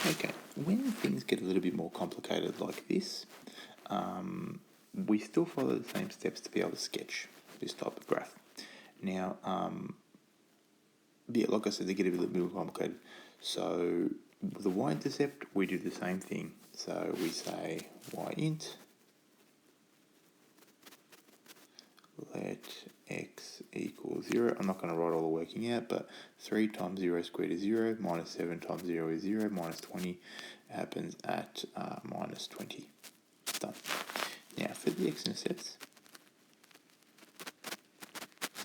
Okay, when things get a little bit more complicated like this, we still follow the same steps to be able to sketch this type of graph. Now, yeah, like I said, they get a little bit more complicated. So with the y-intercept, we do the same thing. So we say y-int, let x equal 0. I'm not going to write all the working out, but 3 times 0 squared is 0, minus 7 times 0 is 0, minus 20 happens at minus 20. Done. Now for the x-intercepts,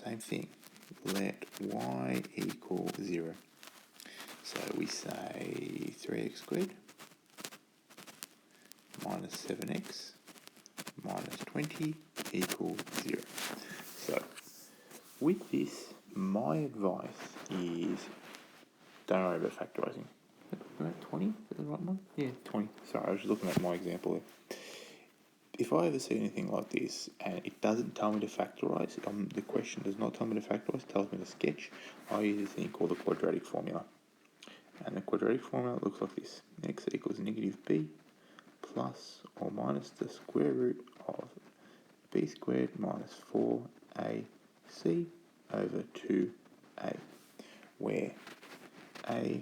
same thing. Let y equal 0. So we say 3x squared minus 7x minus 20 equals 0. So with this, my advice is don't worry about factorising. About 20? Is that the right one? Yeah, 20. Sorry, I was just looking at my example there. If I ever see anything like this and it doesn't tell me to factorise, the question does not tell me to factorise, it tells me to sketch, I use this thing called the quadratic formula. And the quadratic formula looks like this. X equals negative b plus or minus the square root of b squared minus 4ac over 2a, where a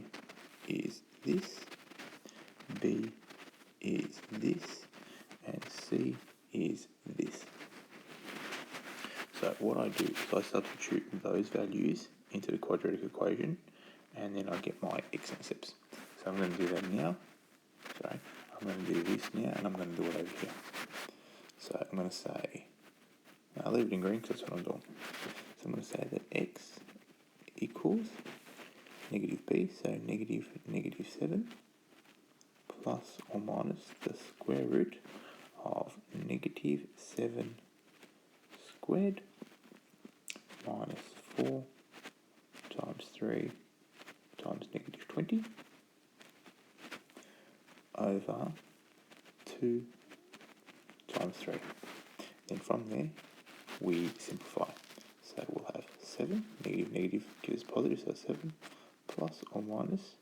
is this, b is this, and c is this. So what I do is I substitute those values into the quadratic equation, and then I get my x-intercepts. So I'm going to do that now. Sorry, I'm going to do this now, and I'm going to do it over here. So I'm going to say, I'll leave it in green because that's what I'm doing. So I'm going to say that x equals negative b, so negative 7 plus or minus the square root of negative 7 squared minus 4 times 3 times negative 20 over 2 times 3. Then from there, we simplify. So we'll have 7, negative gives positive, so 7 plus or minus,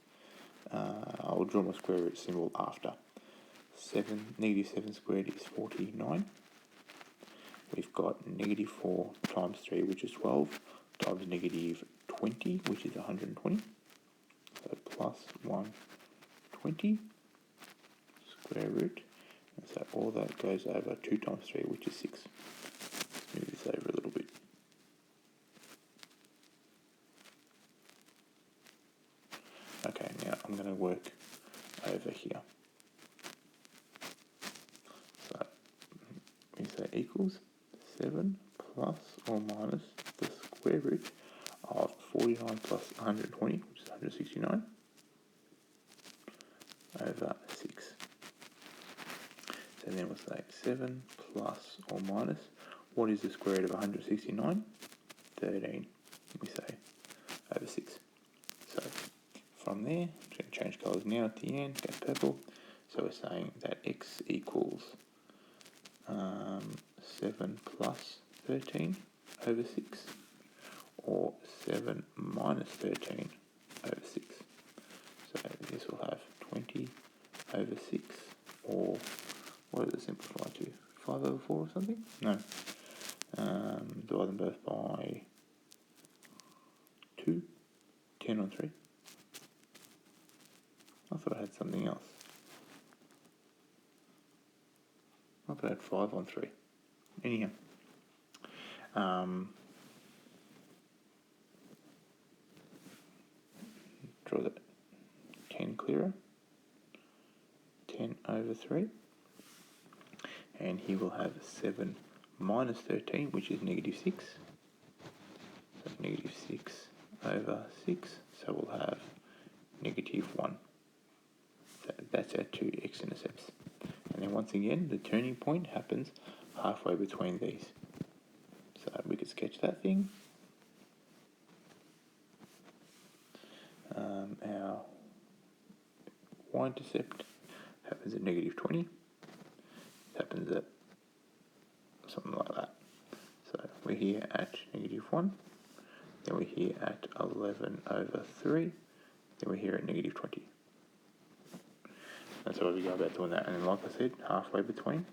I'll draw my square root symbol after. Negative 7 squared is 49. We've got negative 4 times 3, which is 12, times negative 20, which is 120. So plus 120 square root. And so all that goes over 2 times 3, which is 6. Let's move this over a little bit. Okay, now I'm going to work over here. So we say equals 7 plus or minus the square root of 49 plus 120, which is 169, over 6. So then we'll say 7 plus or minus, what is the square root of 169? 13, we say, over 6. So from there, I'm just going to change colours now at the end, go purple. So we're saying that x equals 7 plus 13 over 6, or 7 minus 13 over 6. So this will have 20 over 6, or what does it simplify to? 5 over 4 or something? No. Divide them both by 2, 10 on 3. I thought I had something else. I thought I had 5 on 3. Anyhow. Draw that 10 clearer. 10 over 3. And he will have 7 minus 13, which is negative 6. So negative 6 over 6. So we'll have negative 1. So that's our two x-intercepts. And then once again, the turning point happens halfway between these. So we could sketch that thing. Our y-intercept happens at negative 20. It happens at something like that. So we're here at negative 1. Then we're here at 11 over 3. Then we're here at negative 20. that's how we go about doing that. And then, like I said, halfway between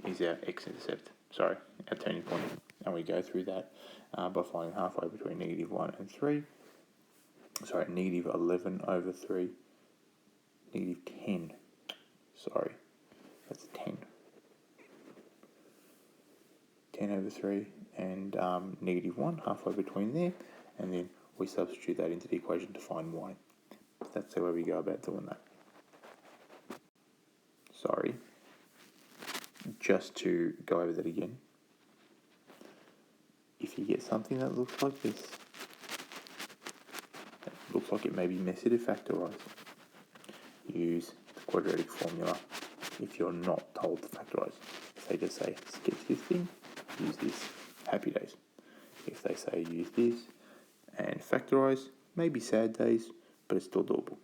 is our x-intercept, our turning point. And we go through that by finding halfway between -1 and 3. -11/3, -10. That's 10. 10/3 and -1, halfway between there. And then we substitute that into the equation to find y. That's the way we go about doing that. Just to go over that again. If you get something that looks like this, that looks like it may be messy to factorise, use the quadratic formula if you're not told to factorise. If they just say, sketch this thing, use this, happy days. If they say use this and factorise, maybe sad days, but it's still doable.